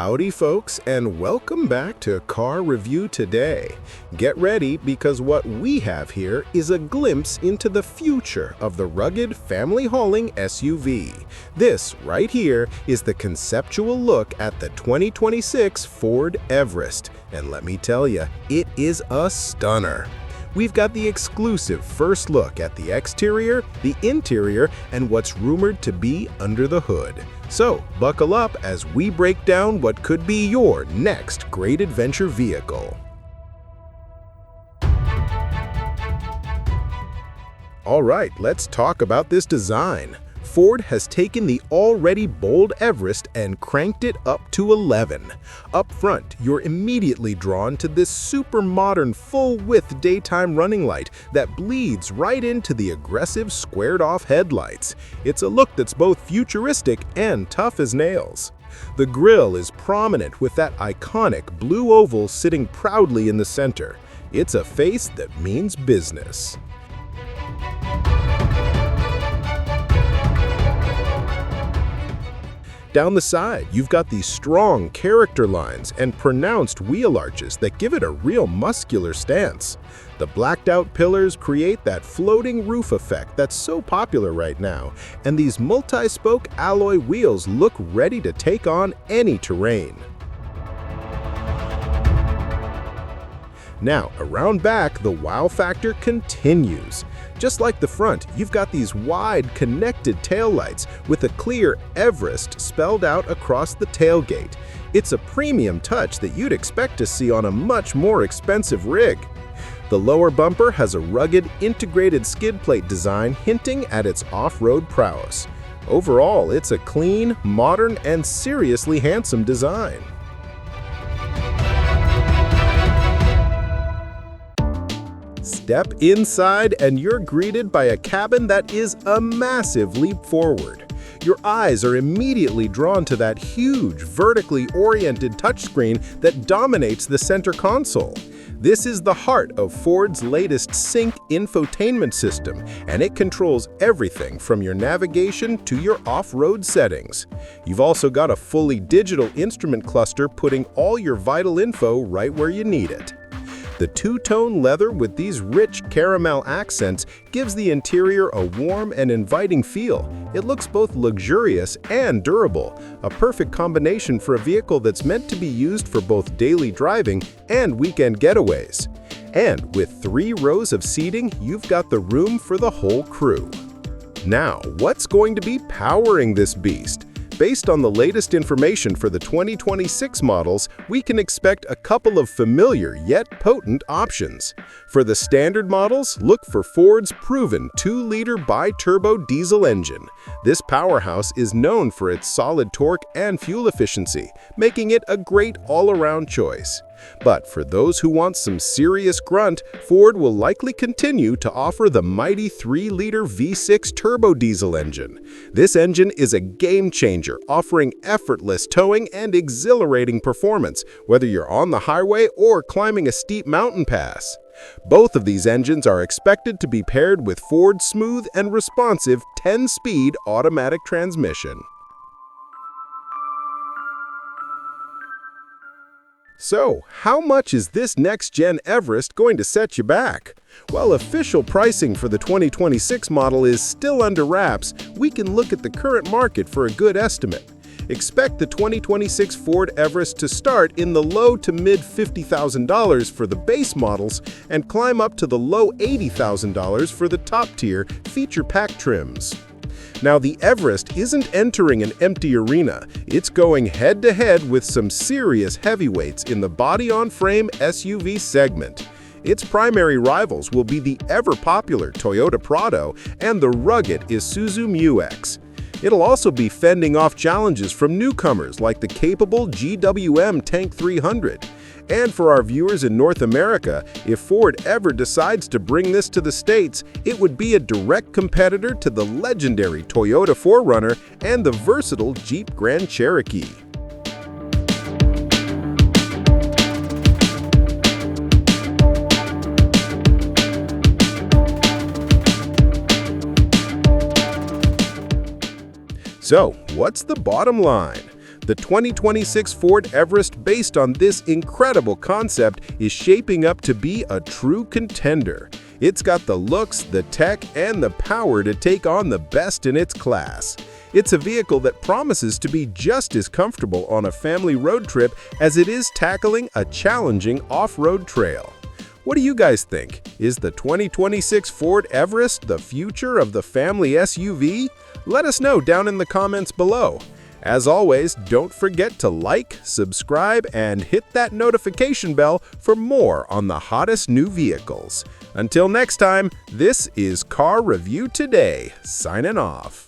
Howdy folks, and welcome back to Car Review Today. Get ready because what we have here is a glimpse into the future of the rugged family hauling SUV. This right here is the conceptual look at the 2026 Ford Everest, and let me tell you, it is a stunner. We've got the exclusive first look at the exterior, the interior, and what's rumored to be under the hood. So, buckle up as we break down what could be your next great adventure vehicle. All right, let's talk about this design. Ford has taken the already bold Everest and cranked it up to 11. Up front, you're immediately drawn to this super modern full-width daytime running light that bleeds right into the aggressive squared-off headlights. It's a look that's both futuristic and tough as nails. The grille is prominent with that iconic blue oval sitting proudly in the center. It's a face that means business. Down the side, you've got these strong character lines and pronounced wheel arches that give it a real muscular stance. The blacked-out pillars create that floating roof effect that's so popular right now, and these multi-spoke alloy wheels look ready to take on any terrain. Now, around back, the wow factor continues. Just like the front, you've got these wide, connected taillights with a clear Everest spelled out across the tailgate. It's a premium touch that you'd expect to see on a much more expensive rig. The lower bumper has a rugged, integrated skid plate design hinting at its off-road prowess. Overall, it's a clean, modern, and seriously handsome design. Step inside and you're greeted by a cabin that is a massive leap forward. Your eyes are immediately drawn to that huge, vertically oriented touchscreen that dominates the center console. This is the heart of Ford's latest Sync infotainment system, and it controls everything from your navigation to your off-road settings. You've also got a fully digital instrument cluster putting all your vital info right where you need it. The two-tone leather with these rich caramel accents gives the interior a warm and inviting feel. It looks both luxurious and durable, a perfect combination for a vehicle that's meant to be used for both daily driving and weekend getaways. And with 3 rows of seating, you've got the room for the whole crew. Now, what's going to be powering this beast? Based on the latest information for the 2026 models, we can expect a couple of familiar yet potent options. For the standard models, look for Ford's proven 2-liter bi-turbo diesel engine. This powerhouse is known for its solid torque and fuel efficiency, making it a great all-around choice. But for those who want some serious grunt, Ford will likely continue to offer the mighty 3-liter V6 turbo diesel engine. This engine is a game-changer, offering effortless towing and exhilarating performance, whether you're on the highway or climbing a steep mountain pass. Both of these engines are expected to be paired with Ford's smooth and responsive 10-speed automatic transmission. So, how much is this next-gen Everest going to set you back? While official pricing for the 2026 model is still under wraps, we can look at the current market for a good estimate. Expect the 2026 Ford Everest to start in the low to mid $50,000 for the base models and climb up to the low $80,000 for the top-tier feature-pack trims. Now, the Everest isn't entering an empty arena. It's going head-to-head with some serious heavyweights in the body-on-frame SUV segment. Its primary rivals will be the ever-popular Toyota Prado and the rugged Isuzu Mu-X. It'll also be fending off challenges from newcomers like the capable GWM Tank 300. And for our viewers in North America, if Ford ever decides to bring this to the States, it would be a direct competitor to the legendary Toyota 4Runner and the versatile Jeep Grand Cherokee. So, what's the bottom line? The 2026 Ford Everest, based on this incredible concept, is shaping up to be a true contender. It's got the looks, the tech, and the power to take on the best in its class. It's a vehicle that promises to be just as comfortable on a family road trip as it is tackling a challenging off-road trail. What do you guys think? Is the 2026 Ford Everest the future of the family SUV? Let us know down in the comments below. As always, don't forget to like, subscribe, and hit that notification bell for more on the hottest new vehicles. Until next time, this is Car Review Today, signing off.